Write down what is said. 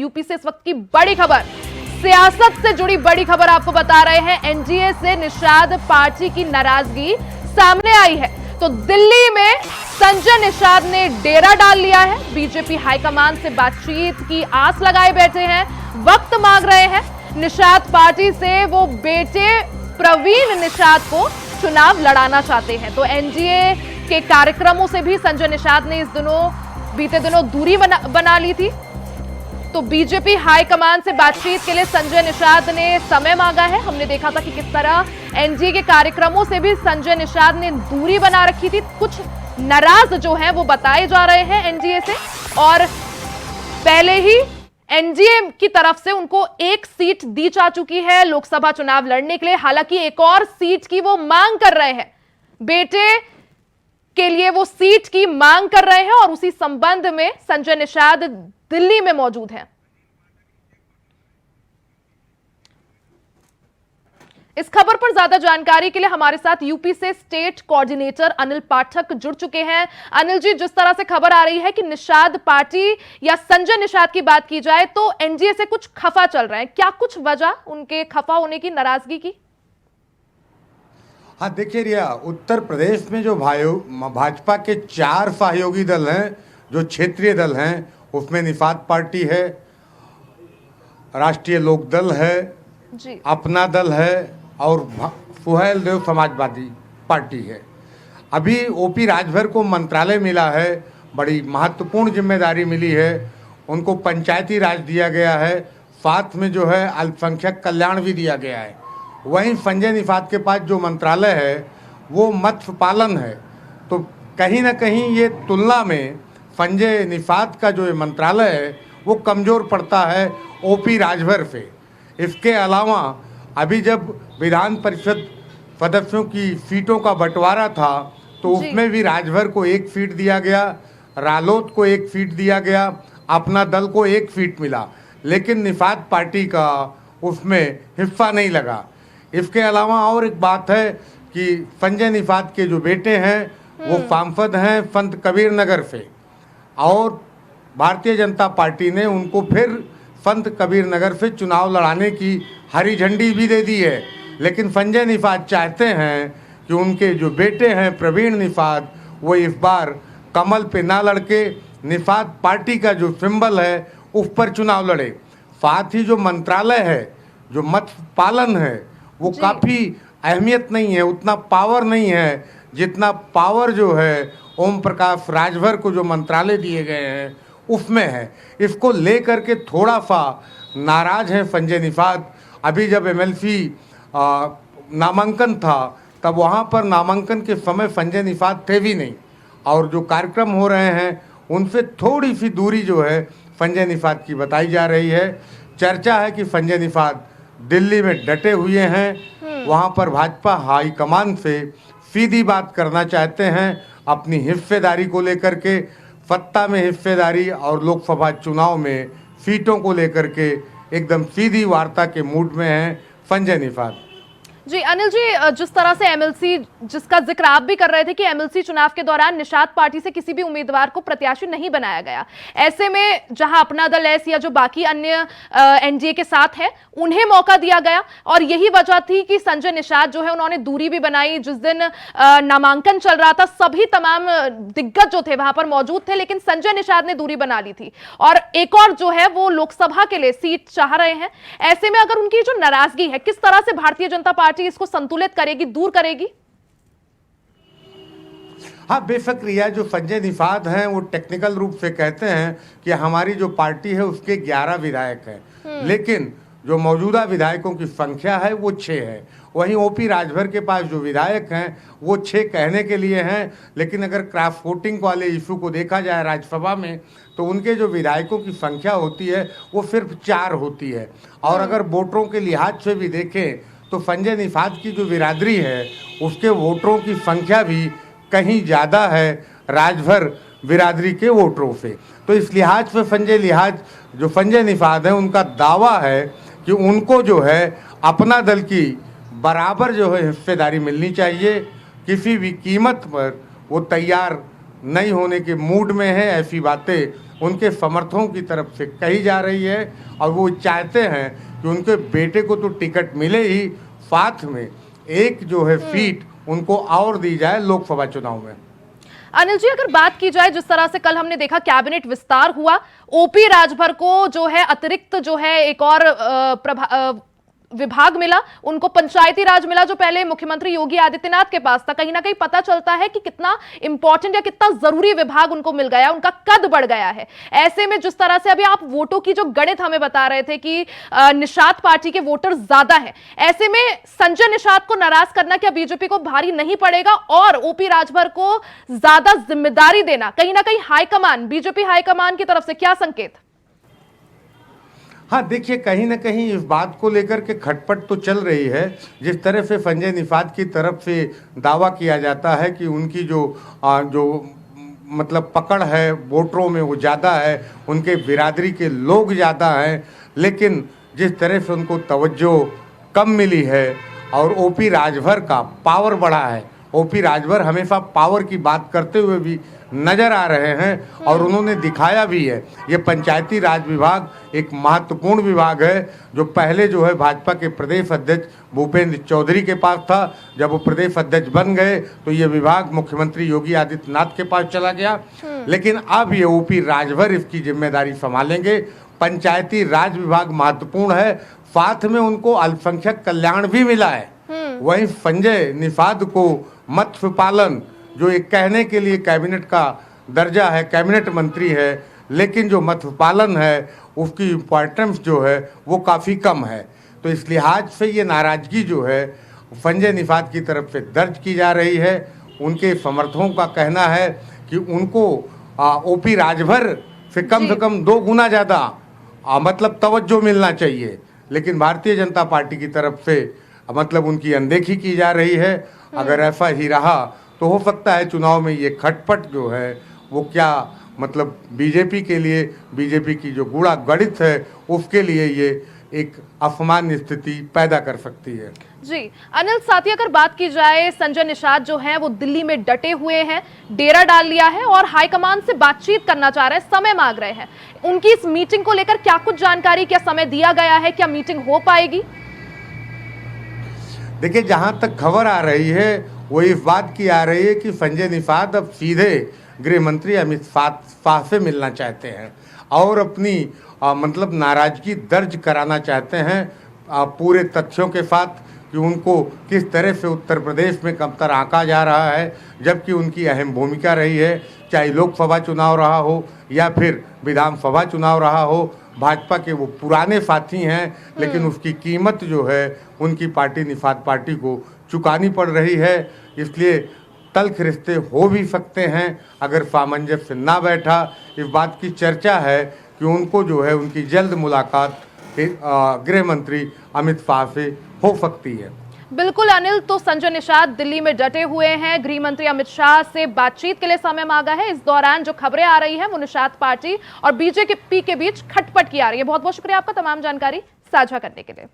UP से इस वक्त की बड़ी खबर, सियासत से जुड़ी बड़ी खबर आपको बता रहे हैं। एनडीए से निषाद पार्टी की नाराजगी सामने आई है। तो दिल्ली में संजय निषाद ने डेरा डाल लिया है। बीजेपी हाईकमान से बातचीत की आस लगाए बैठे हैं, वक्त मांग रहे हैं। निषाद पार्टी से वो बेटे प्रवीण निषाद को चुनाव लड़ाना चाहते हैं। तो एनडीए के कार्यक्रमों से भी संजय निषाद ने बीते दिनों दूरी बना ली थी। तो बीजेपी हाईकमान से बातचीत के लिए संजय निषाद ने समय मांगा है। हमने देखा था कि किस तरह एनडीए के कार्यक्रमों से भी संजय निषाद ने दूरी बना रखी थी। कुछ नाराज जो हैं वो बताए जा रहे हैं एनडीए से, और पहले ही एनडीए की तरफ से उनको एक सीट दी जा चुकी है लोकसभा चुनाव लड़ने के लिए। हालांकि एक और सीट की वो मांग कर रहे हैं, बेटे के लिए वो सीट की मांग कर रहे हैं, और उसी संबंध में संजय निषाद दिल्ली में मौजूद हैं। इस खबर पर ज्यादा जानकारी के लिए हमारे साथ यूपी से स्टेट कोऑर्डिनेटर अनिल पाठक जुड़ चुके हैं। अनिल जी, जिस तरह से खबर आ रही है कि निषाद पार्टी या संजय निषाद की बात की जाए तो एनडीए से कुछ खफा चल रहे हैं, क्या कुछ वजह उनके खफा होने की, नाराजगी की? हाँ देखिए रिया, उत्तर प्रदेश में जो भाजपा के 4 सहयोगी दल हैं, जो क्षेत्रीय दल हैं, उसमें निषाद पार्टी है, राष्ट्रीय लोक दल है जी, अपना दल है और सुहेलदेव समाजवादी पार्टी है। अभी ओपी राजभर को मंत्रालय मिला है, बड़ी महत्वपूर्ण जिम्मेदारी मिली है। उनको पंचायती राज दिया गया है, साथ में जो है अल्पसंख्यक कल्याण भी दिया गया है। वहीं संजय निषाद के पास जो मंत्रालय है वो मत्स्य पालन है। तो कहीं ना कहीं ये तुलना में संजय निषाद का जो मंत्रालय है वो कमज़ोर पड़ता है ओपी राजभर से। इसके अलावा अभी जब विधान परिषद सदस्यों की सीटों का बंटवारा था तो उसमें भी राजभर को 1 सीट दिया गया, रालोद को 1 सीट दिया गया, अपना दल को 1 सीट मिला, लेकिन निषाद पार्टी का उसमें हिस्सा नहीं लगा। इसके अलावा और एक बात है कि संजय निषाद के जो बेटे हैं वो सांसद हैं संत कबीर नगर से, और भारतीय जनता पार्टी ने उनको फिर संत कबीर नगर से चुनाव लड़ाने की हरी झंडी भी दे दी है। लेकिन संजय निषाद चाहते हैं कि उनके जो बेटे हैं प्रवीण निषाद वो इस बार कमल पे ना लड़के निषाद पार्टी का जो सिंबल है उस पर चुनाव लड़े। साथ ही जो मंत्रालय है, जो मत्स्य पालन है, वो काफ़ी अहमियत नहीं है, उतना पावर नहीं है जितना पावर जो है ओम प्रकाश राजभर को जो मंत्रालय दिए गए हैं उसमें है। इसको लेकर के थोड़ा सा नाराज हैं संजय निषाद। अभी जब एमएलसी नामांकन था तब वहाँ पर नामांकन के समय संजय निषाद थे भी नहीं, और जो कार्यक्रम हो रहे हैं उनसे थोड़ी सी दूरी जो है संजय निषाद की बताई जा रही है। चर्चा है कि संजय निषाद दिल्ली में डटे हुए हैं, वहाँ पर भाजपा हाईकमान से सीधी बात करना चाहते हैं अपनी हिस्सेदारी को लेकर के, सत्ता में हिस्सेदारी और लोकसभा चुनाव में सीटों को लेकर के एकदम सीधी वार्ता के मूड में हैं संजय निषाद। जी अनिल जी, जिस तरह से एमएलसी, जिसका जिक्र आप भी कर रहे थे कि एमएलसी चुनाव के दौरान निषाद पार्टी से किसी भी उम्मीदवार को प्रत्याशी नहीं बनाया गया, ऐसे में जहां अपना दल एस या जो बाकी अन्य एनडीए के साथ हैं उन्हें मौका दिया गया, और यही वजह थी कि संजय निषाद जो है उन्होंने दूरी भी बनाई। जिस दिन नामांकन चल रहा था सभी तमाम दिग्गज जो थे वहां पर मौजूद थे, लेकिन संजय निषाद ने दूरी बना ली थी, और एक और जो है वो लोकसभा के लिए सीट चाह रहे हैं। ऐसे में अगर उनकी जो नाराजगी है, किस तरह से भारतीय जनता पार्टी इसको संतुलित करेगी, दूर करेगी? हाँ बेशक रिया, जो संजय निषाद हैं वो टेक्निकल रूप से कहते हैं कि हमारी जो पार्टी है उसके 11 विधायक हैं, लेकिन जो मौजूदा विधायकों की संख्या है वो 6 है। वहीं ओपी राजभर के पास जो विधायक हैं वो 6 कहने के लिए हैं, लेकिन अगर क्रॉस वोटिंग वाले इशू को देखा जाए राज्यसभा में तो उनके जो विधायकों की संख्या होती है वो सिर्फ 4 होती है। और अगर वोटरों के लिहाज से भी देखें तो संजय निषाद की जो बिरादरी है उसके वोटरों की संख्या भी कहीं ज़्यादा है राजभर बिरादरी के वोटरों से। तो इस लिहाज पे संजय निषाद है उनका दावा है कि उनको जो है अपना दल की बराबर जो है हिस्सेदारी मिलनी चाहिए, किसी भी कीमत पर वो तैयार नहीं होने के मूड में है। ऐसी बातें उनके समर्थकों की तरफ से कही जा रही है और वो चाहते हैं कि उनके बेटे को तो टिकट मिले ही, साथ में एक जो है सीट उनको और दी जाए लोकसभा चुनाव में। अनिल जी, अगर बात की जाए जिस तरह से कल हमने देखा कैबिनेट विस्तार हुआ, ओपी राजभर को जो है अतिरिक्त जो है एक और विभाग मिला, उनको पंचायती राज मिला जो पहले मुख्यमंत्री योगी आदित्यनाथ के पास था। कहीं ना कहीं पता चलता है कि कितना इंपॉर्टेंट या कितना जरूरी विभाग उनको मिल गया, उनका कद बढ़ गया है। ऐसे में जिस तरह से अभी आप वोटों की जो गणित हमें बता रहे थे कि निषाद पार्टी के वोटर ज्यादा हैं, ऐसे में संजय निषाद को नाराज करना क्या बीजेपी को भारी नहीं पड़ेगा? और ओपी राजभर को ज्यादा जिम्मेदारी देना कहीं ना कहीं हाईकमान, बीजेपी हाईकमान की तरफ से क्या संकेत? हाँ देखिए, कहीं ना कहीं इस बात को लेकर के खटपट तो चल रही है। जिस तरह से संजय निषाद की तरफ से दावा किया जाता है कि उनकी जो मतलब पकड़ है वोटरों में वो ज़्यादा है, उनके बिरादरी के लोग ज़्यादा हैं, लेकिन जिस तरह से उनको तवज्जो कम मिली है और ओपी राजभर का पावर बढ़ा है। ओपी राजभर हमेशा पावर की बात करते हुए भी नजर आ रहे हैं और उन्होंने दिखाया भी है। ये पंचायती राज विभाग एक महत्वपूर्ण विभाग है जो पहले जो है भाजपा के प्रदेश अध्यक्ष भूपेंद्र चौधरी के पास था। जब वो प्रदेश अध्यक्ष बन गए तो ये विभाग मुख्यमंत्री योगी आदित्यनाथ के पास चला गया, लेकिन अब ये ओपी राजभर इसकी जिम्मेदारी संभालेंगे। पंचायती राज विभाग महत्वपूर्ण है, साथ में उनको अल्पसंख्यक कल्याण भी मिला है। वहीं संजय निषाद को मत्स्य पालन, जो एक कहने के लिए कैबिनेट का दर्जा है, कैबिनेट मंत्री है, लेकिन जो मत्स्य पालन है उसकी इम्पोर्टेंस जो है वो काफ़ी कम है। तो इस लिहाज से ये नाराज़गी जो है संजय निषाद की तरफ से दर्ज की जा रही है। उनके समर्थकों का कहना है कि उनको ओपी राजभर से कम 2 गुना ज़्यादा मतलब तवज्जो मिलना चाहिए, लेकिन भारतीय जनता पार्टी की तरफ से मतलब उनकी अनदेखी की जा रही है। अगर ऐसा ही रहा तो हो सकता है चुनाव में ये खटपट जो है वो क्या मतलब बीजेपी के लिए, बीजेपी की जो गूढ़ा गणित है उसके लिए ये एक असामान्य स्थिति पैदा कर सकती है। जी अनिल, साथ ही अगर बात की जाए, संजय निषाद जो है वो दिल्ली में डटे हुए हैं, डेरा डाल लिया है और हाईकमान से बातचीत करना चाह रहे हैं, समय मांग रहे हैं। उनकी इस मीटिंग को लेकर क्या कुछ जानकारी, क्या समय दिया गया है, क्या मीटिंग हो पाएगी? देखिए, जहां तक खबर आ रही है वो इस बात की आ रही है कि संजय निषाद अब सीधे गृह मंत्री अमित शाह से मिलना चाहते हैं और अपनी मतलब नाराजगी दर्ज कराना चाहते हैं पूरे तथ्यों के साथ कि उनको किस तरह से उत्तर प्रदेश में कमतर आंका जा रहा है, जबकि उनकी अहम भूमिका रही है, चाहे लोकसभा चुनाव रहा हो या फिर विधानसभा चुनाव रहा हो। भाजपा के वो पुराने साथी हैं, लेकिन उसकी कीमत जो है उनकी पार्टी निषाद पार्टी को चुकानी पड़ रही है। इसलिए तल्ख रिश्ते हो भी सकते हैं अगर सामंजस्य ना बैठा। इस बात की चर्चा है कि उनको जो है उनकी जल्द मुलाकात गृह मंत्री अमित शाह से हो सकती है। बिल्कुल अनिल, तो संजय निषाद दिल्ली में डटे हुए हैं, गृह मंत्री अमित शाह से बातचीत के लिए समय मांगा है। इस दौरान जो खबरें आ रही हैं वो निषाद पार्टी और बीजेपी के बीच खटपट की आ रही है। बहुत बहुत शुक्रिया आपका तमाम जानकारी साझा करने के लिए।